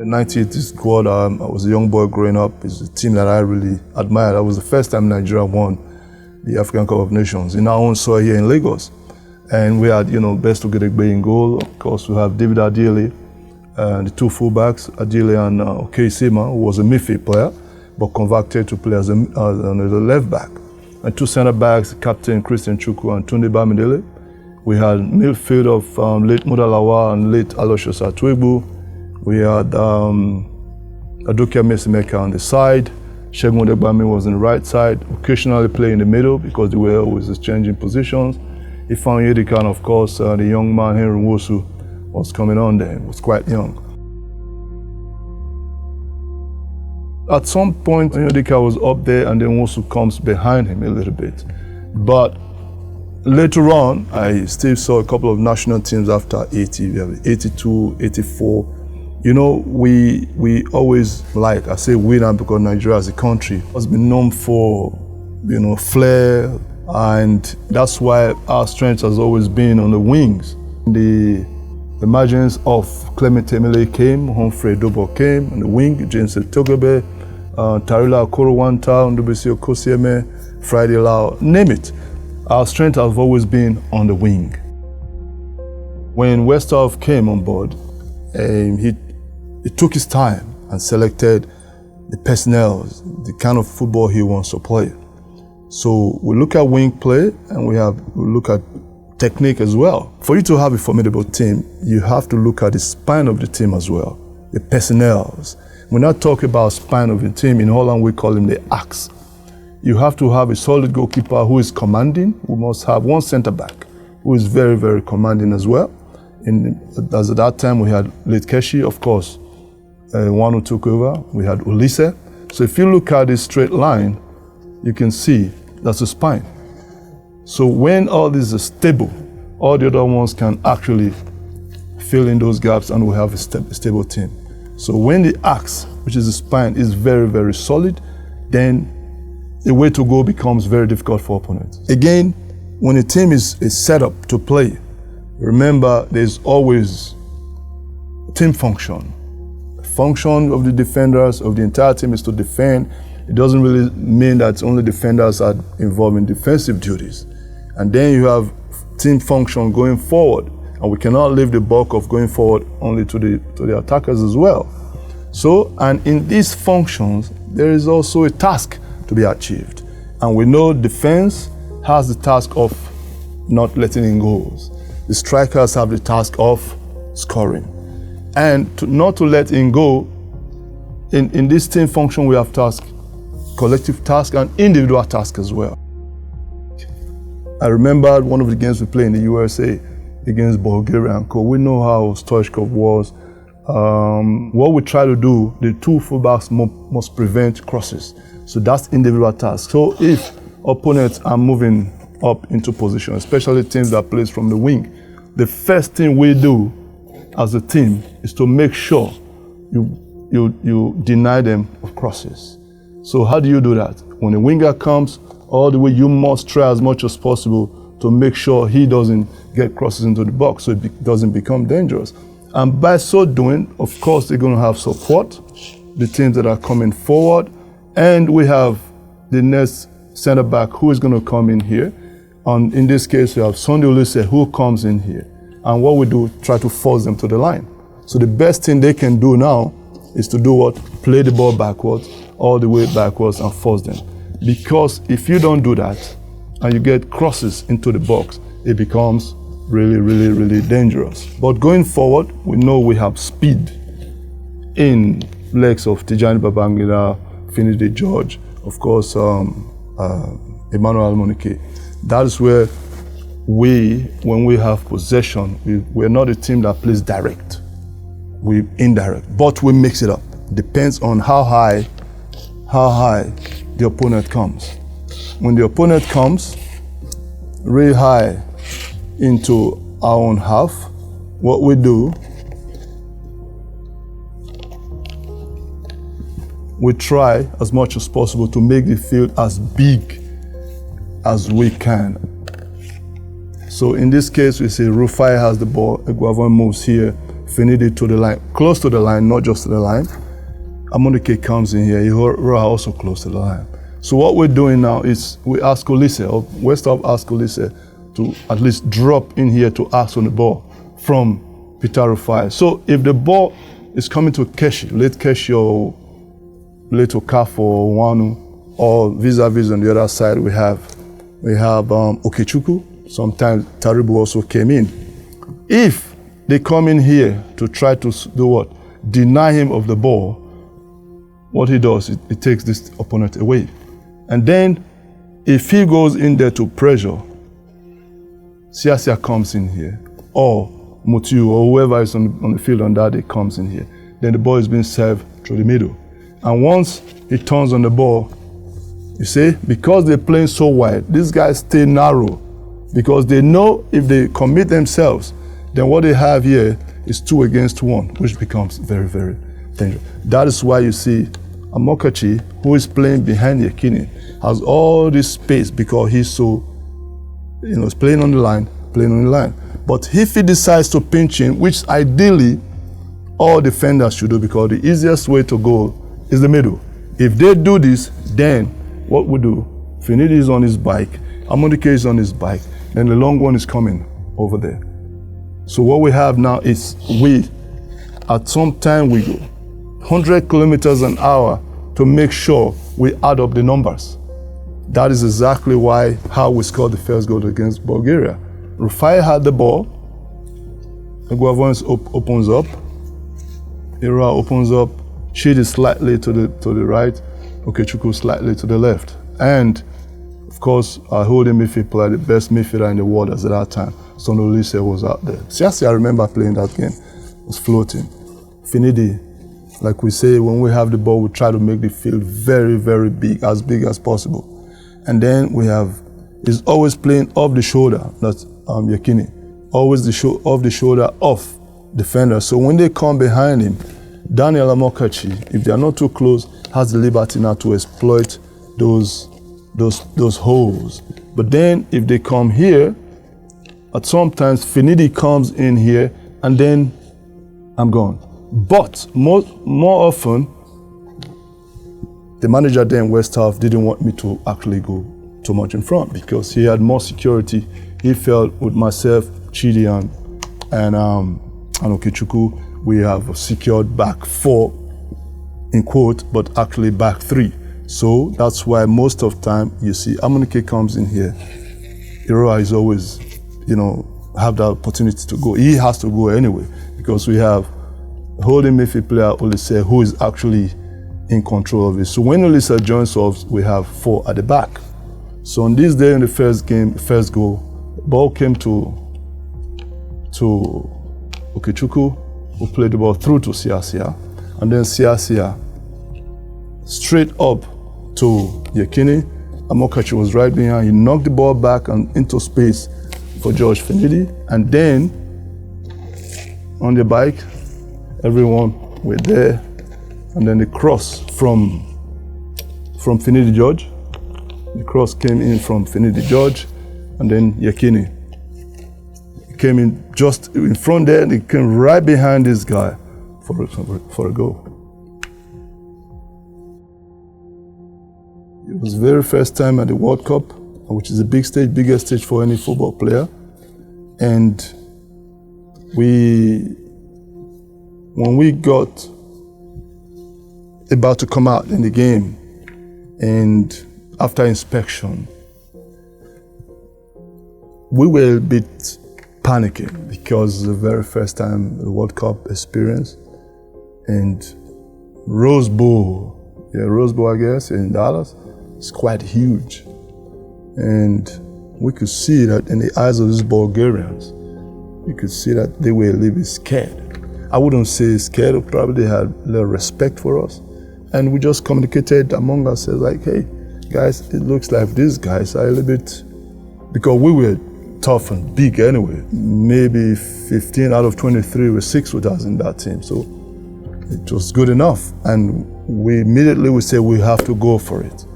The 1980 squad, I was a young boy growing up. It's a team that I really admired. That was the first time Nigeria won the African Cup of Nations in our own soil here in Lagos. And we had, Best Ogedegbe in goal. Of course, we have David Adele, the two fullbacks, Adele and Osimhen, who was a midfield player, but converted to play as a left back. And two centre backs, Captain Christian Chikwueze and Tunde Bamidele. We had midfield of late Mudalawa and late Aloysius Atuegbu. We had Adokia Mesimeka on the side. Segun Odegbami was on the right side, occasionally playing in the middle because they were always exchanging positions. Ifeanyi Oyedika, and of course, the young man Henry Nwosu was coming on there. He was quite young. At some point, Oyedika was up there and then Nwosu comes behind him a little bit. But later on, I still saw a couple of national teams after 80, we have 82, 84. We always I say we now because Nigeria as a country has been known for, flair, and that's why our strength has always been on the wings. The emergence of Clement Emile came, Humphrey Dobo came on the wing, James Togebe, Tarila Okorowanta, Ndubisi Okosieme, Friday Lau, name it. Our strength has always been on the wing. When Westhoff came on board, he took his time and selected the personnel, the kind of football he wants to play. So we look at wing play and we look at technique as well. For you to have a formidable team, you have to look at the spine of the team as well, the personnel. When I talk about spine of the team, in Holland we call him the axe. You have to have a solid goalkeeper who is commanding. We must have one centre back who is very, very commanding as well. As at that time we had late Keshi, of course, one who took over. We had Ulisse. So if you look at this straight line, you can see that's a spine. So when all this is stable, all the other ones can actually fill in those gaps and we have a stable team. So when the axe, which is the spine, is very, very solid, then the way to go becomes very difficult for opponents. Again, when a team is set up to play, remember there's always team function. The function of the defenders, of the entire team is to defend. It doesn't really mean that only defenders are involved in defensive duties. And then you have team function going forward. And we cannot leave the bulk of going forward only to the attackers as well. So, and in these functions, there is also a task to be achieved. And we know defense has the task of not letting in goals. The strikers have the task of scoring. And not to let in goal, in this team function we have tasks, collective task and individual task as well. I remember one of the games we played in the USA against Bulgaria and Co. We know how Stoichkov was. What we try to do, the two fullbacks must prevent crosses. So that's individual task. So if opponents are moving up into position, especially teams that plays from the wing, the first thing we do as a team is to make sure you deny them of crosses. So how do you do that? When a winger comes, all the way you must try as much as possible to make sure he doesn't get crosses into the box so it doesn't become dangerous. And by so doing, of course, they're going to have support, the teams that are coming forward, and we have the next center back who is going to come in here. And in this case, we have Sunday Ulisse who comes in here. And what we do, try to force them to the line. So the best thing they can do now is to do what? Play the ball backwards, all the way backwards and force them. Because if you don't do that and you get crosses into the box, it becomes really, really, really dangerous. But going forward, we know we have speed in legs of Tijani Babangida, Finidi George, of course, Emmanuel Almonike. That is where when we have possession, we're not a team that plays direct. We indirect, but we mix it up. Depends on how high the opponent comes. When the opponent comes really high into our own half, what we do, we try as much as possible to make the field as big as we can. So in this case, we say Rufai has the ball, Eguavoen moves here, Ndidi to the line, close to the line, not just to the line. Amunike comes in here, Iheanacho also close to the line. So what we're doing now is we ask Olise, or Westhoff ask Olise to at least drop in here to ask on the ball from Peter Rufai. So if the ball is coming to Keshi, late Keshi or late Okafo or Wanu, or vis-a-vis on the other side we have Okechukwu. Sometimes Taribu also came in. If they come in here to try to do what? Deny him of the ball, what he does, it takes this opponent away. And then if he goes in there to pressure, Siasia comes in here, or Mutiu, or whoever is on the field on that day comes in here. Then the ball is being served through the middle. And once he turns on the ball, you see, because they're playing so wide, these guys stay narrow because they know if they commit themselves, then what they have here is 2 against 1, which becomes very, very dangerous. That is why you see Amokachi, who is playing behind Yekini, has all this space because he's so, is playing on the line. But if he decides to pinch in, which ideally all defenders should do, because the easiest way to go is the middle. If they do this, then what we do, Ndidi is on his bike, Amunike is on his bike, then the long one is coming over there. So what we have now is at some time we go 100 kilometers an hour to make sure we add up the numbers. That is exactly how we scored the first goal against Bulgaria. Rufai had the ball, Eguavoen opens up, Ira opens up, Chidi slightly to the right, Okechukwu slightly to the left. And of course, our holding midfield player, the best midfielder in the world at that time, Olise was out there. Siasi, I remember playing that game, was floating. Ndidi, like we say, when we have the ball, we try to make the field very, very big as possible. And then he's always playing off the shoulder, that's Yekini, always off the shoulder of defender. So when they come behind him, Daniel Amokachi, if they are not too close, has the liberty now to exploit those holes. But then if they come here, at sometimes Ndidi comes in here and then I'm gone. But more often, the manager then, Westhoff, didn't want me to actually go too much in front because he had more security. He felt with myself, Chidi and Okechukwu, we have secured back 4, in quote, but actually back 3. So that's why most of the time you see Amunike comes in here. Iroa is always, have the opportunity to go. He has to go anyway because we have holding midfield player Olise who is actually in control of it. So when Olise joins us, we have 4 at the back. So on this day in the first goal, ball came to Okechukwu, who played the ball through to Siasia, and then Siasia straight up to Yekini. Amokachi was right behind. He knocked the ball back and into space for George Ndidi, and then on the bike, everyone were there, and then the cross from Ndidi George. The cross came in from Ndidi George, and then Yekini. He came in just in front there, and he came right behind this guy for a goal. It was the very first time at the World Cup, which is a big stage, biggest stage for any football player. And when we got about to come out in the game, and after inspection, we were a bit panicking because it's the very first time the World Cup experience. And Rose Bowl, I guess, in Dallas, it's quite huge. And we could see that in the eyes of these Bulgarians, we could see that they were a little bit scared. I wouldn't say scared, probably they had a little respect for us. And we just communicated among ourselves like, hey, guys, it looks like these guys are a little bit, because we were tough and big anyway. Maybe 15 out of 23 were 6 with us in that team. So it was good enough. And we immediately said we have to go for it.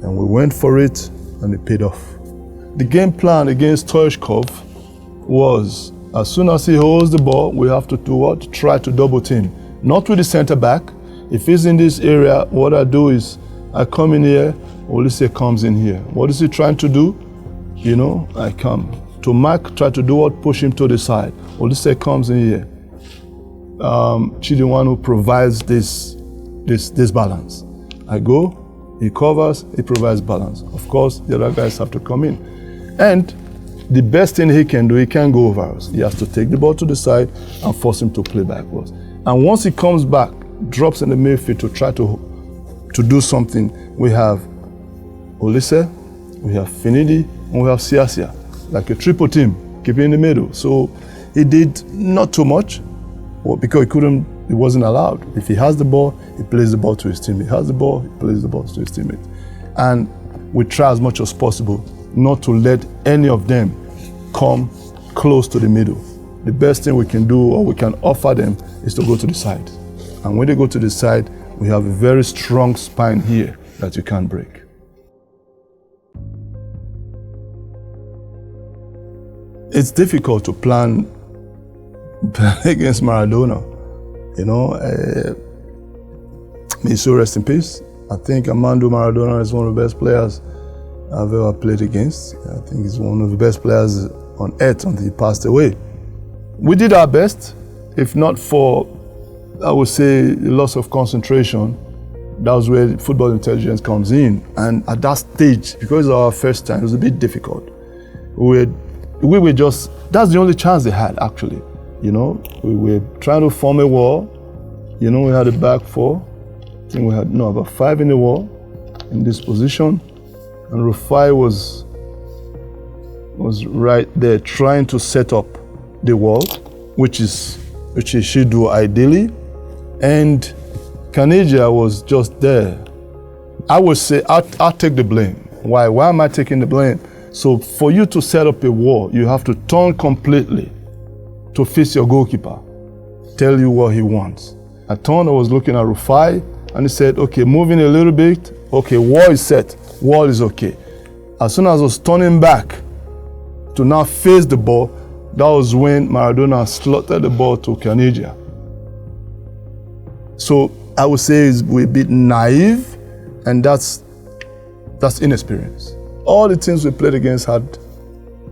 And we went for it, and it paid off. The game plan against Stoichkov was As soon as he holds the ball, we have to do what? Try to double team. Not with the center back. If he's in this area, what I do is I come in here, Olise comes in here. What is he trying to do? You know, I come. To Mark, try to do what? Push him to the side. Olise comes in here. She's the one who provides this balance. I go, he covers, he provides balance. Of course, the other guys have to come in. And the best thing he can do, he can't go over us. He has to take the ball to the side and force him to play backwards. And once he comes back, drops in the midfield to try to do something, we have Olise, we have Ndidi, and we have Siasia, like a triple team, keeping in the middle. So he did not too much, because he wasn't allowed. If he has the ball, he plays the ball to his teammate. He has the ball, he plays the ball to his teammate. And we try as much as possible not to let any of them come close to the middle. The best thing we can do or we can offer them is to go to the side. And when they go to the side, we have a very strong spine here that you can't break. It's difficult to plan against Maradona. You know, may so rest in peace. I think Armando Maradona is one of the best players I've ever played against. I think he's one of the best players on earth until he passed away. We did our best, if not for, I would say, the loss of concentration. That was where football intelligence comes in. And at that stage, because of our first time, it was a bit difficult. We were just, that's the only chance they had, actually. You know, we were trying to form a wall. You know, we had a back four. I think we had, about 5 in the wall in this position. And Rufai was right there trying to set up the wall, which he should do ideally. And Kanija was just there. I would say, I'll take the blame. Why? Why am I taking the blame? So for you to set up a wall, you have to turn completely to face your goalkeeper, tell you what he wants. I turned, I was looking at Rufai, and he said, okay, moving a little bit, okay, wall is set, wall is okay. As soon as I was turning back to now face the ball, that was when Maradona slotted the ball to Kanija. So I would say we're a bit naive, and that's inexperience. All the teams we played against had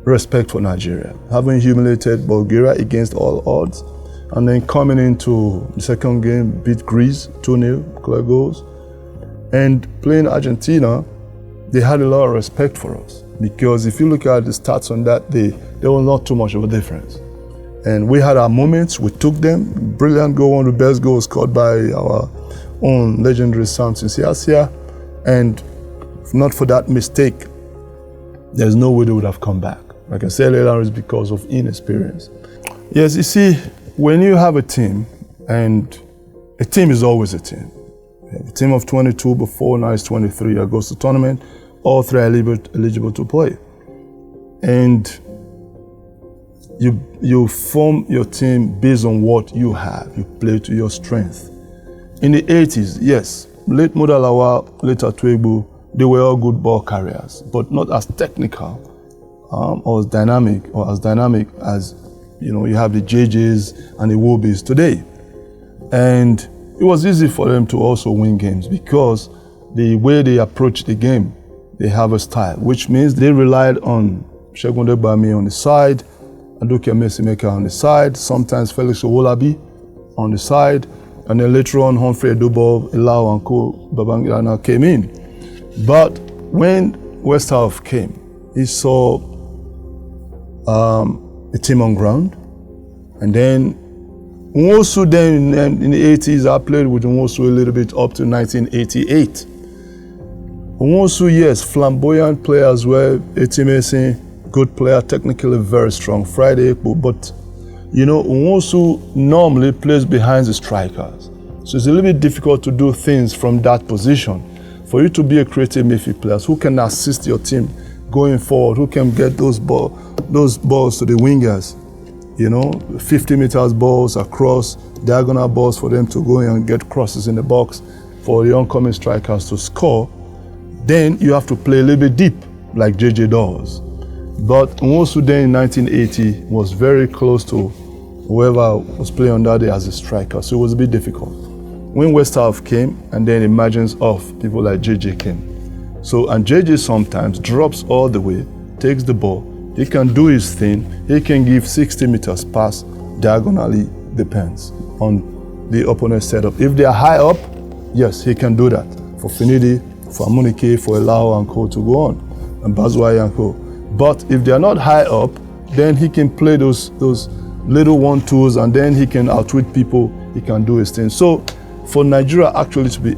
respect for Nigeria, having humiliated Bulgaria against all odds, and then coming into the second game, beat Greece 2-0, clear goals, and playing Argentina, they had a lot of respect for us, because if you look at the stats on that day, there was not too much of a difference. And we had our moments, we took them. Brilliant goal, one of the best goals scored by our own legendary Samson Siasia, and if not for that mistake, there's no way they would have come back. Like I said earlier, it's because of inexperience. Yes, you see, when you have a team, and a team is always a team. You have a team of 22 before, now it's 23 that goes to tournament. All 3 are eligible to play. And you form your team based on what you have. You play to your strength. In the 80s, yes, late Modalawa, late Atuegbu, they were all good ball carriers, but not as technical or as dynamic as, you have the JJs and the Wobbies today. And it was easy for them to also win games because the way they approach the game, they have a style, which means they relied on Segun Degbami on the side, Aduke Mesimeka on the side, sometimes Felix Owolabi on the side, and then later on Humphrey Edobo, Elau and Co. Babangida came in. But when Westhoff came, he saw a team on ground, and then Nwosu then in the 80s, I played with Nwosu a little bit up to 1988. Nwosu, yes, flamboyant player as well, Etimesi, good player, technically very strong, Friday, but Nwosu normally plays behind the strikers. So it's a little bit difficult to do things from that position. For you to be a creative midfield player who can assist your team going forward, who can get those balls to the wingers, 50 meters balls across, diagonal balls for them to go in and get crosses in the box for the oncoming strikers to score, then you have to play a little bit deep, like JJ does. But Nwosu then in 1980 was very close to whoever was playing on that day as a striker, so it was a bit difficult. When West Half came, and then emergence of people like JJ came. So, and JJ sometimes drops all the way, takes the ball, he can do his thing, he can give 60 meters pass diagonally, depends on the opponent's setup. If they are high up, yes, he can do that. For Ndidi, for Amunike, for Elao and co to go on, and Bazuai and co. But if they are not high up, then he can play those little 1-2s, and then he can outwit people, he can do his thing. So for Nigeria actually to be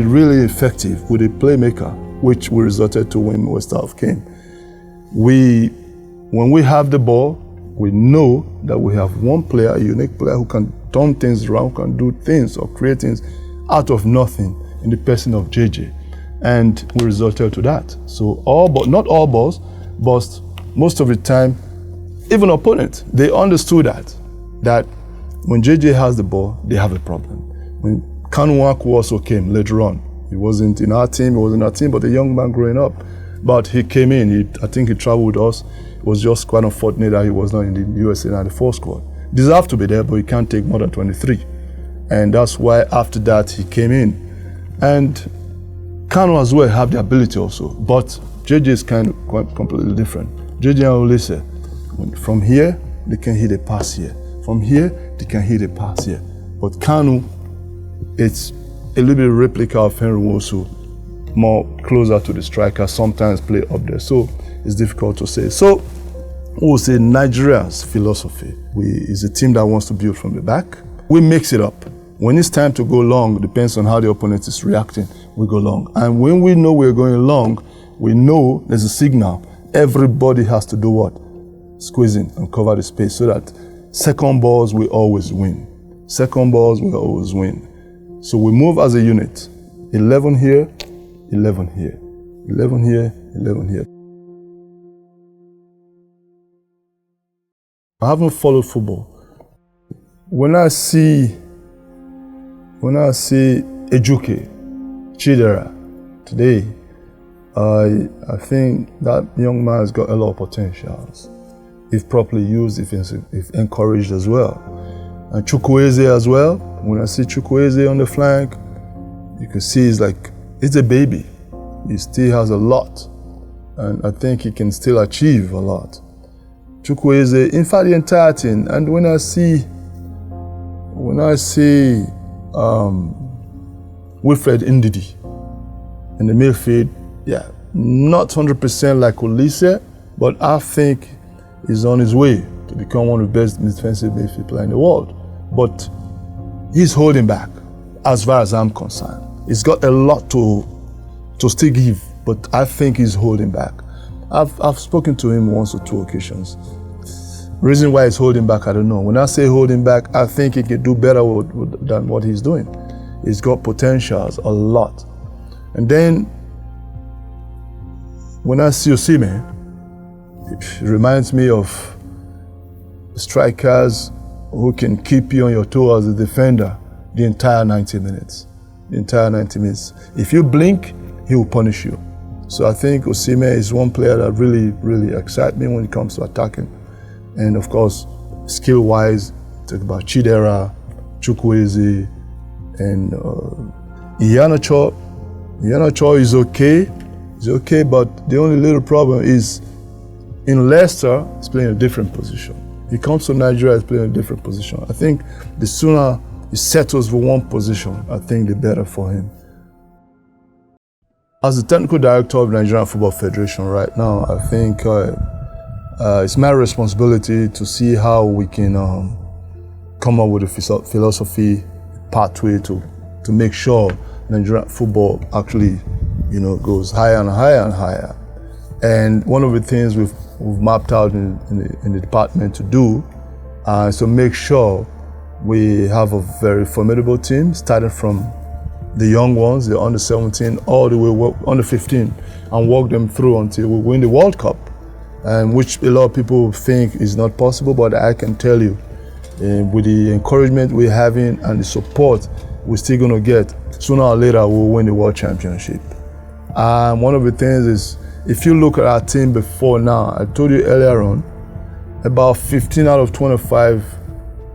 really effective with a playmaker, which we resorted to when West Half came, when we have the ball, we know that we have one player, a unique player who can turn things around, can do things or create things out of nothing in the person of JJ. And we resorted to that. So not all balls, but most of the time, even opponents, they understood that when JJ has the ball, they have a problem. When Kanwaku also came later on, he wasn't in our team, but a young man growing up. But he came in, I think he traveled with us. It was just quite unfortunate that he was not in the USA 94 squad. Deserved to be there, but he can't take more than 23. And that's why after that he came in. And Kanu as well have the ability also, but JJ is kind of quite completely different. JJ and Olise, from here, they can hit a pass here. From here, they can hit a pass here. But Kanu, it's a little bit of replica of Henry Nwosu, more closer to the striker, sometimes play up there. So it's difficult to say. So we'll say Nigeria's philosophy is a team that wants to build from the back. We mix it up. When it's time to go long, it depends on how the opponent is reacting, we go long. And when we know we're going long, we know there's a signal. Everybody has to do what? Squeeze in and cover the space so that second balls will always win. Second balls will always win. So we move as a unit. 11 here, 11 here, 11 here, 11 here. I haven't followed football. When I see Ejuke, Chidera today, I think that young man has got a lot of potentials, if properly used, if encouraged as well. And Chikwueze as well. When I see Chikwueze on the flank, you can see it's a baby. He still has a lot, and I think he can still achieve a lot. Chikwueze, in fact, the entire thing. And when I see Wilfred Ndidi in the midfield, yeah, not 100% like Olise, but I think he's on his way to become one of the best defensive midfield players in the world. But he's holding back, as far as I'm concerned. He's got a lot to still give, but I think he's holding back. I've spoken to him once or two occasions. Reason why he's holding back, I don't know. When I say holding back, I think he can do better than what he's doing. He's got potentials, a lot. And then, when I see Osimhen, it reminds me of strikers who can keep you on your toes as a defender the entire 90 minutes. The entire 90 minutes. If you blink, he will punish you. So I think Osimhen is one player that really, really excites me when it comes to attacking. And of course, skill-wise, talk about Chidera, Chikwueze, and Iheanacho. Iheanacho is okay. He's okay, but the only little problem is in Leicester, he's playing a different position. He comes to Nigeria, he's playing a different position. I think the sooner he settles for one position, I think the better for him. As the technical director of the Nigerian Football Federation right now, I think it's my responsibility to see how we can come up with a philosophy pathway to make sure Nigerian football actually, goes higher and higher and higher. And one of the things we've mapped out in the department to do is to make sure we have a very formidable team, starting from the young ones, the under 17, all the way under 15, and walk them through until we win the World Cup, which a lot of people think is not possible, but I can tell you, with the encouragement we're having and the support we're still going to get, sooner or later we'll win the World Championship. One of the things is if you look at our team before now, I told you earlier on, about 15 out of 25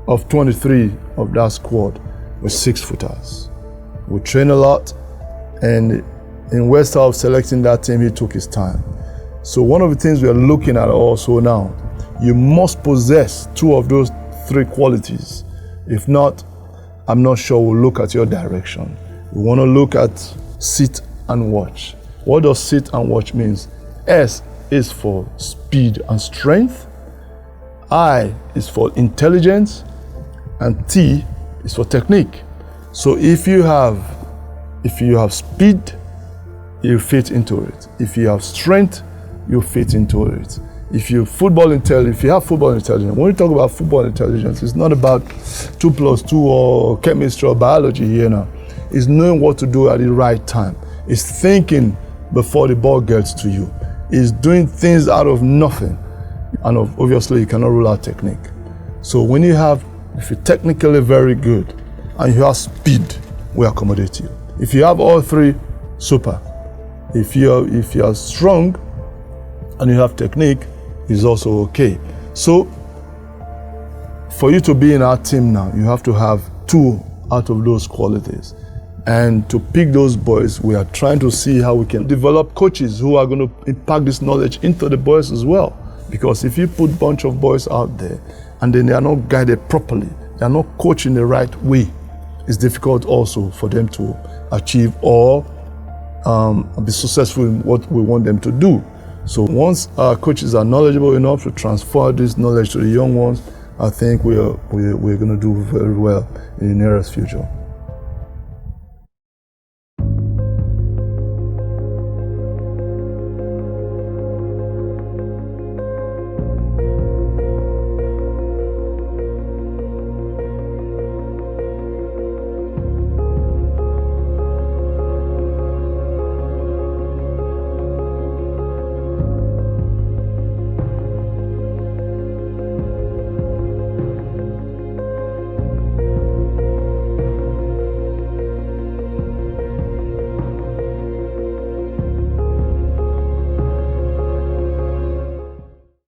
of 23 of that squad were 6-footers. We train a lot, and in Westhoff selecting that team, he took his time. So one of the things we are looking at also now, you must possess 2 of those 3 qualities. If not, I'm not sure we'll look at your direction. We want to look at sit and watch. What does sit and watch means? S is for speed and strength, I is for intelligence, and T is for technique. So if you have speed, you fit into it. If you have strength, you fit into it. If you have football intelligence, when we talk about football intelligence, it's not about 2 plus 2 or chemistry or biology here now. It's knowing what to do at the right time. It's thinking before the ball gets to you. It's doing things out of nothing. And obviously you cannot rule out technique. So if you're technically very good and you have speed, we accommodate you. If you have all 3, super. If you are strong and you have technique, it's also okay. So for you to be in our team now, you have to have 2 out of those qualities. And to pick those boys, we are trying to see how we can develop coaches who are going to impact this knowledge into the boys as well. Because if you put a bunch of boys out there and then they are not guided properly, they are not coached in the right way, it's difficult also for them to achieve or be successful in what we want them to do. So once our coaches are knowledgeable enough to transfer this knowledge to the young ones, I think we're going to do very well in the nearest future.